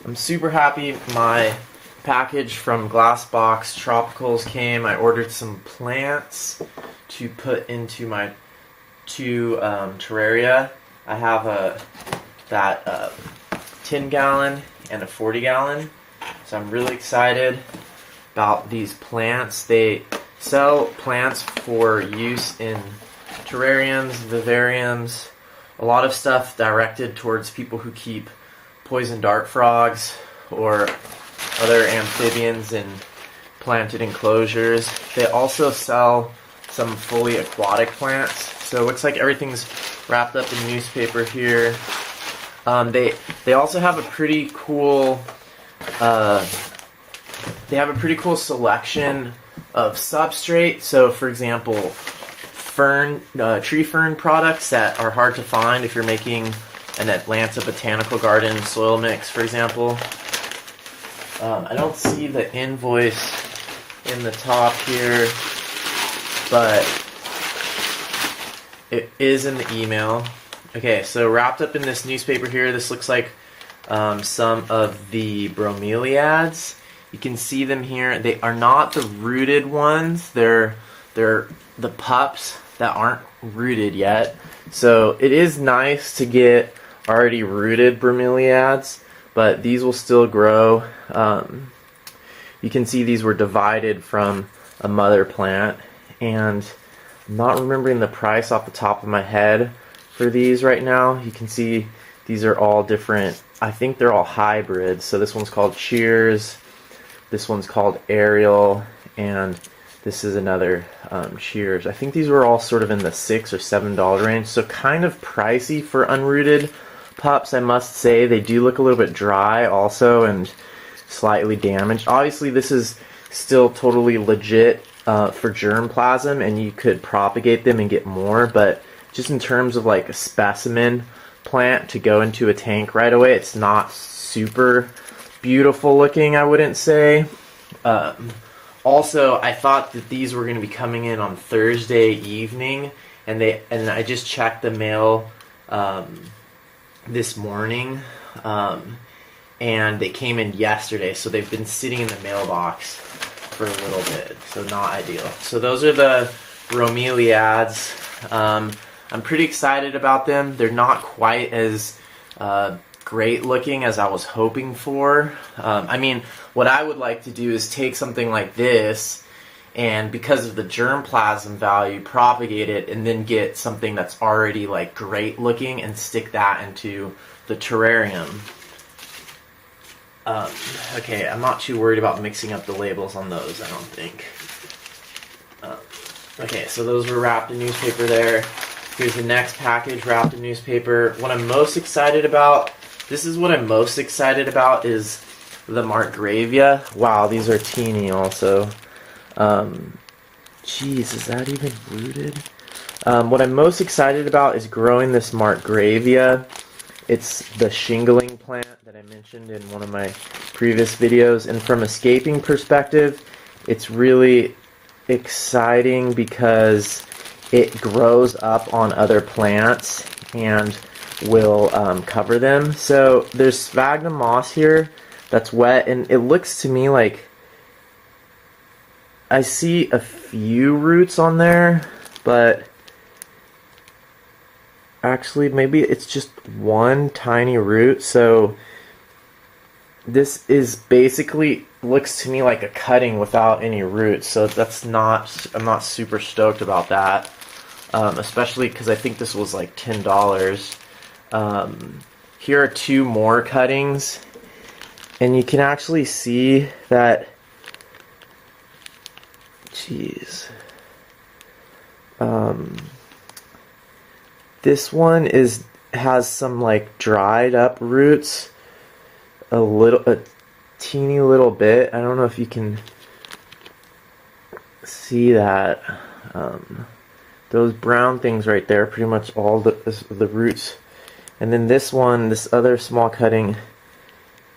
I'm super happy my package from Glassbox Tropicals came. I ordered some plants to put into my two terraria. I have that 10 gallon and a 40 gallon. So I'm really excited about these plants. They sell plants for use in terrariums, vivariums, a lot of stuff directed towards people who keep poison dart frogs or other amphibians in planted enclosures. They also sell some fully aquatic plants. So it looks like everything's wrapped up in newspaper here. They also have a pretty cool selection of substrate. So for example, tree fern products that are hard to find if you're making an Atlanta botanical garden soil mix, for example. I don't see the invoice in the top here, but it is in the email. Okay, so wrapped up in this newspaper here, this looks like some of the bromeliads. You can see them here. They are not the rooted ones. They're the pups that aren't rooted yet. So it is nice to get already rooted bromeliads, but these will still grow. You can see these were divided from a mother plant, and I'm not remembering the price off the top of my head for these right now. You can see these are all different. I think they're all hybrids. So this one's called Cheers, this one's called Ariel, and this is another Cheers. I think these were all sort of in the $6 or $7 range, so kind of pricey for unrooted pups, I must say. They do look a little bit dry also and slightly damaged. Obviously this is still totally legit for germplasm, and you could propagate them and get more, but just in terms of like a specimen plant to go into a tank right away, it's not super beautiful looking, I wouldn't say. Also, I thought that these were going to be coming in on Thursday evening, and I just checked the mail this morning, and they came in yesterday, so they've been sitting in the mailbox for a little bit, so not ideal. So those are the bromeliads. I'm pretty excited about them. They're not quite as great looking as I was hoping for. I mean, what I would like to do is take something like this and, because of the germplasm value, propagate it and then get something that's already like great looking and stick that into the terrarium. Okay, I'm not too worried about mixing up the labels on those, I don't think. Okay, so those were wrapped in newspaper there. Here's the next package wrapped in newspaper. What I'm most excited about, is the Markgravia. Wow, these are teeny also. Geez, is that even rooted? What I'm most excited about is growing this Markgravia. It's the shingling plant that I mentioned in one of my previous videos, and from a scaping perspective, it's really exciting because it grows up on other plants and will cover them. So there's Spagna Moss here that's wet, and it looks to me like I see a few roots on there, but actually maybe it's just one tiny root. So this is basically, looks to me like a cutting without any roots, so I'm not super stoked about that, especially because I think this was like $10. Here are two more cuttings, and you can actually see that, geez, this one has some like dried up roots, a teeny little bit. I don't know if you can see that. Those brown things right there, pretty much all the roots. And then this one, this other small cutting,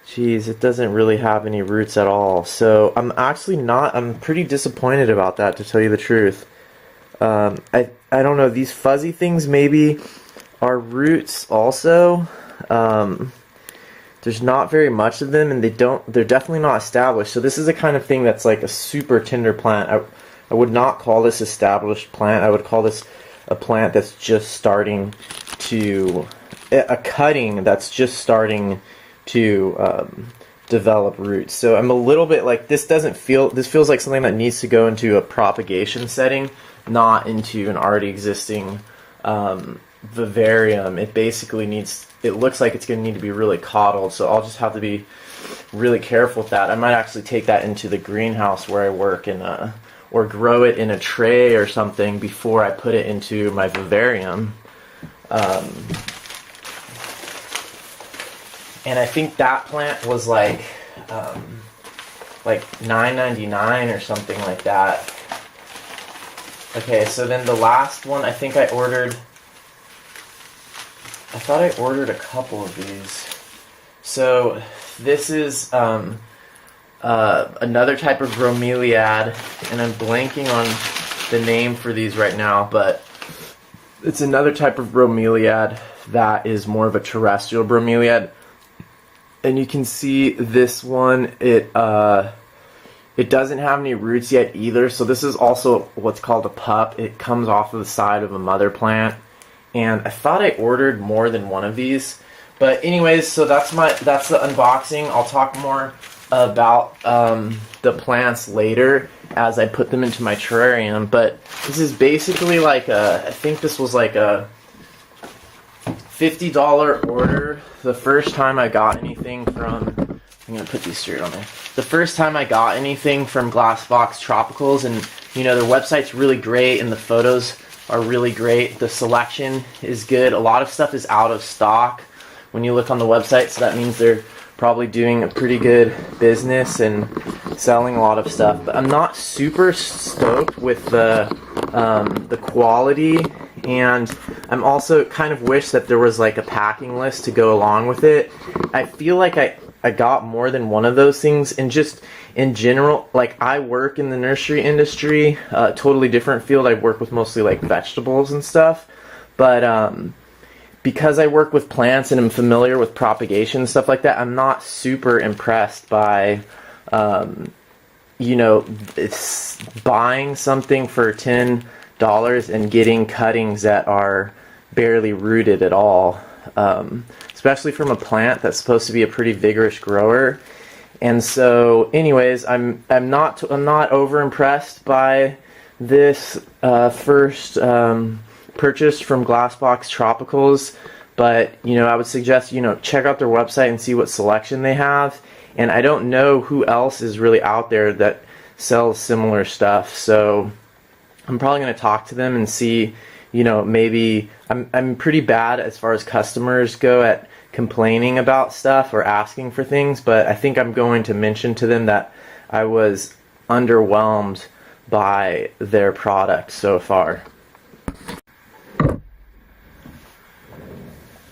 geez, it doesn't really have any roots at all. So I'm pretty disappointed about that, to tell you the truth. I don't know, these fuzzy things maybe are roots also. there's not very much of them, and they're definitely not established. So this is a kind of thing that's like a super tender plant. I would not call this established plant. I would call this a plant that's just starting to, a cutting that's just starting to develop roots. So I'm a little bit like, this feels like something that needs to go into a propagation setting, not into an already existing vivarium. It basically it looks like it's going to need to be really coddled, so I'll just have to be really careful with that. I might actually take that into the greenhouse where I work and or grow it in a tray or something before I put it into my vivarium. And I think that plant was like $9.99 or something like that. Okay, so then the last one, I thought I ordered a couple of these. So this is another type of bromeliad, and I'm blanking on the name for these right now, but it's another type of bromeliad that is more of a terrestrial bromeliad. And you can see this one, it doesn't have any roots yet either, so this is also what's called a pup. It comes off of the side of a mother plant, and I thought I ordered more than one of these. But anyways, so that's the unboxing. I'll talk more about the plants later as I put them into my terrarium. But this is basically like I think this was like a $50 order. The first time I got anything from, I'm gonna put these straight on there. The first time I got anything from Glassbox Tropicals, and you know, their website's really great and the photos are really great. The selection is good. A lot of stuff is out of stock when you look on the website, so that means they're probably doing a pretty good business and selling a lot of stuff. But I'm not super stoked with the quality, and I'm also kind of wish that there was like a packing list to go along with it. I feel like I got more than one of those things, and just in general, like I work in the nursery industry, totally different field. I work with mostly like vegetables and stuff, but because I work with plants and I'm familiar with propagation and stuff like that, I'm not super impressed by you know, it's buying something for $10 and getting cuttings that are barely rooted at all, especially from a plant that's supposed to be a pretty vigorous grower. And so anyways, I'm not over impressed by this first purchase from Glassbox Tropicals, but you know, I would suggest, you know, check out their website and see what selection they have. And I don't know who else is really out there that sells similar stuff, so I'm probably going to talk to them and see, you know, maybe I'm pretty bad as far as customers go at complaining about stuff or asking for things, but I think I'm going to mention to them that I was underwhelmed by their product so far.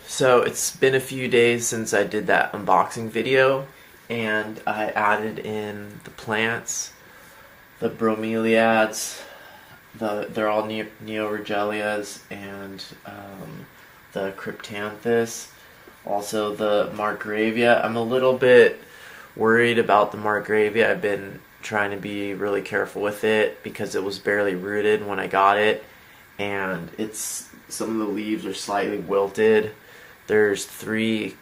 So it's been a few days since I did that unboxing video, and I added in the plants, the bromeliads, they're all neoregelias, and the cryptanthus, also the margravia. I'm a little bit worried about the margravia. I've been trying to be really careful with it because it was barely rooted when I got it, and some of the leaves are slightly wilted. There's 3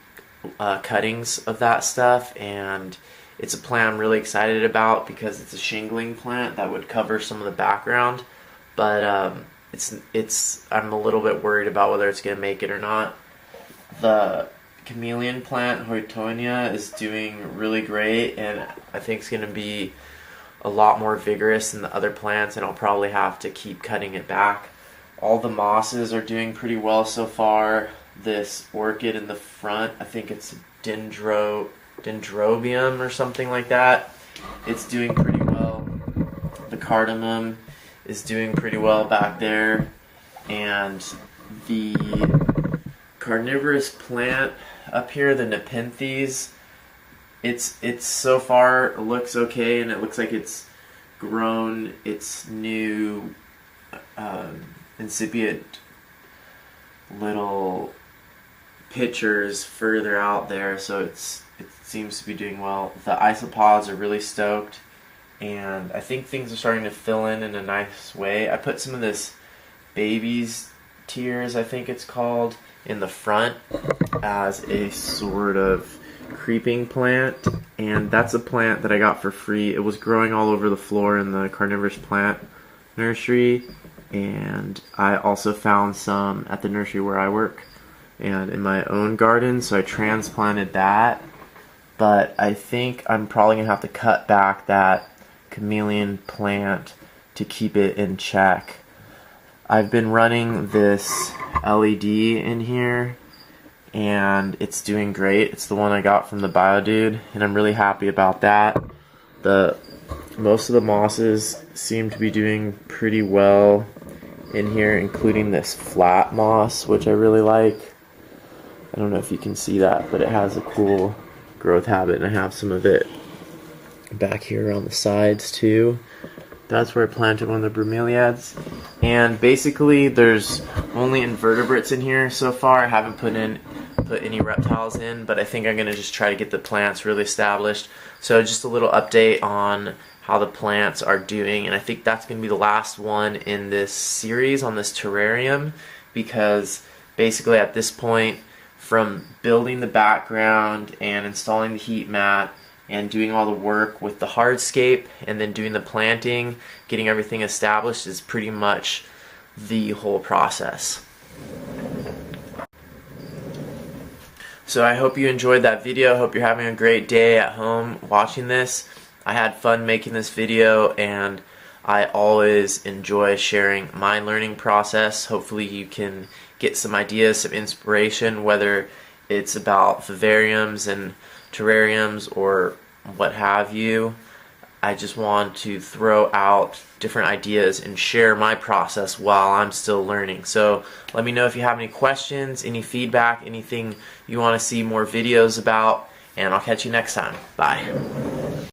cuttings of that stuff, and it's a plant I'm really excited about because it's a shingling plant that would cover some of the background, but I'm a little bit worried about whether it's going to make it or not. The chameleon plant, Hoitonia, is doing really great, and I think it's going to be a lot more vigorous than the other plants, and I'll probably have to keep cutting it back. All the mosses are doing pretty well so far. This orchid in the front, I think it's dendrobium or something like that. It's doing pretty well. The cardamom is doing pretty well back there, and the carnivorous plant up here, the nepenthes, it's so far looks okay, and it looks like it's grown its new incipient little pitchers further out there, so it's it seems to be doing well. The isopods are really stoked, and I think things are starting to fill in a nice way. I put some of this baby's tears, I think it's called, in the front as a sort of creeping plant, and that's a plant that I got for free. It was growing all over the floor in the Carnivorous Plant nursery, and I also found some at the nursery where I work and in my own garden, so I transplanted that. But I think I'm probably gonna have to cut back that chameleon plant to keep it in check. I've been running this LED in here, and it's doing great. It's the one I got from the Bio Dude, and I'm really happy about that. Most of the mosses seem to be doing pretty well in here, including this flat moss, which I really like. I don't know if you can see that, but it has a cool growth habit, and I have some of it back here on the sides too. That's where I planted one of the bromeliads. And basically there's only invertebrates in here so far. I haven't put any reptiles in, but I think I'm gonna just try to get the plants really established. So just a little update on how the plants are doing, and I think that's gonna be the last one in this series on this terrarium, because basically at this point, from building the background and installing the heat mat and doing all the work with the hardscape and then doing the planting, getting everything established is pretty much the whole process. So I hope you enjoyed that video. I hope you're having a great day at home watching this. I had fun making this video, and I always enjoy sharing my learning process. Hopefully you can get some ideas, some inspiration, whether it's about vivariums and terrariums or what have you. I just want to throw out different ideas and share my process while I'm still learning. So let me know if you have any questions, any feedback, anything you want to see more videos about, and I'll catch you next time. Bye.